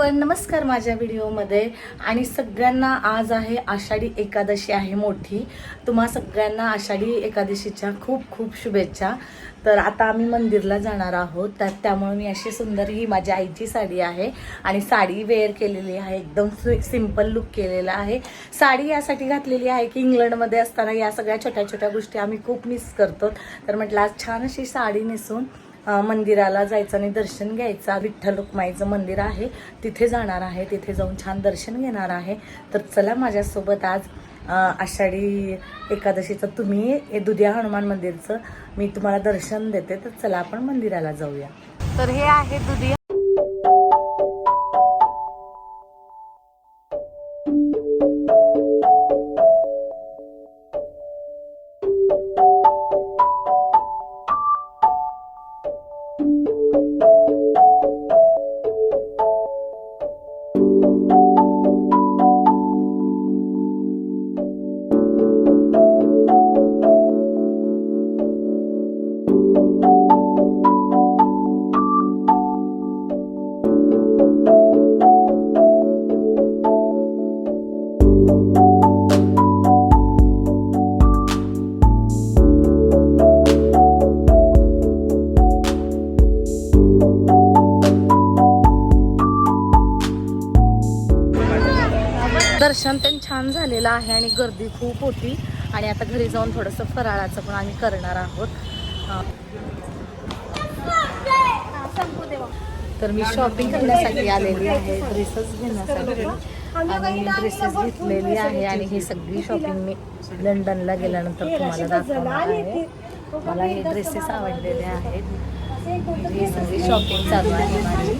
Everyone, नमस्कार माझ्या व्हिडिओमध्ये. आणि सगळ्यांना आज आहे आषाढी एकादशी आहे मोठी. तुम्हा सगळ्यांना आषाढी एकादशीच्या खूप खूप शुभेच्छा. तर आता आम्ही मंदिरला जाणार आहोत, त्यामुळे मी अशी सुंदर ही माझ्या आईची साडी आहे आणि साडी वेअर केलेली आहे. एकदम सिंपल लुक केलेला आहे. साडी यासाठी घातलेली आहे की इंग्लंडमध्ये असताना या सगळ्या छोट्या छोट्या गोष्टी आम्ही खूप मिस करतो. तर म्हटलं आज छान अशी साडी नेसून मंदिराला जायचं आणि दर्शन घ्यायचं. विठ्ठल रुक्माईचं मंदिर आहे, तिथे जाणार आहे. तिथे जाऊन छान दर्शन घेणार आहे. तर चला माझ्यासोबत आज आषाढी एकादशीचं तुम्ही दुधिया हनुमान मंदिरचं मी तुम्हाला दर्शन देते. तर चला आपण मंदिराला जाऊया. तर हे आहे दुधिया. दर्शन पण छान झालेलं आहे आणि गर्दी खूप होती. आणि आता घरी जाऊन थोडंसं फराळाचं पण आम्ही करणार आहोत. तर मी शॉपिंग करण्यासाठी आलेली आहे, ड्रेसेस घेण्यासाठी. आणि ड्रेसेस घेतलेली आहे आणि ही सगळी शॉपिंग मी लंडनला गेल्यानंतर तुम्हाला दाखवणार आहे. मला हे ड्रेसेस आवडलेले आहेत. ही सगळी शॉपिंग चालू आहे माझी.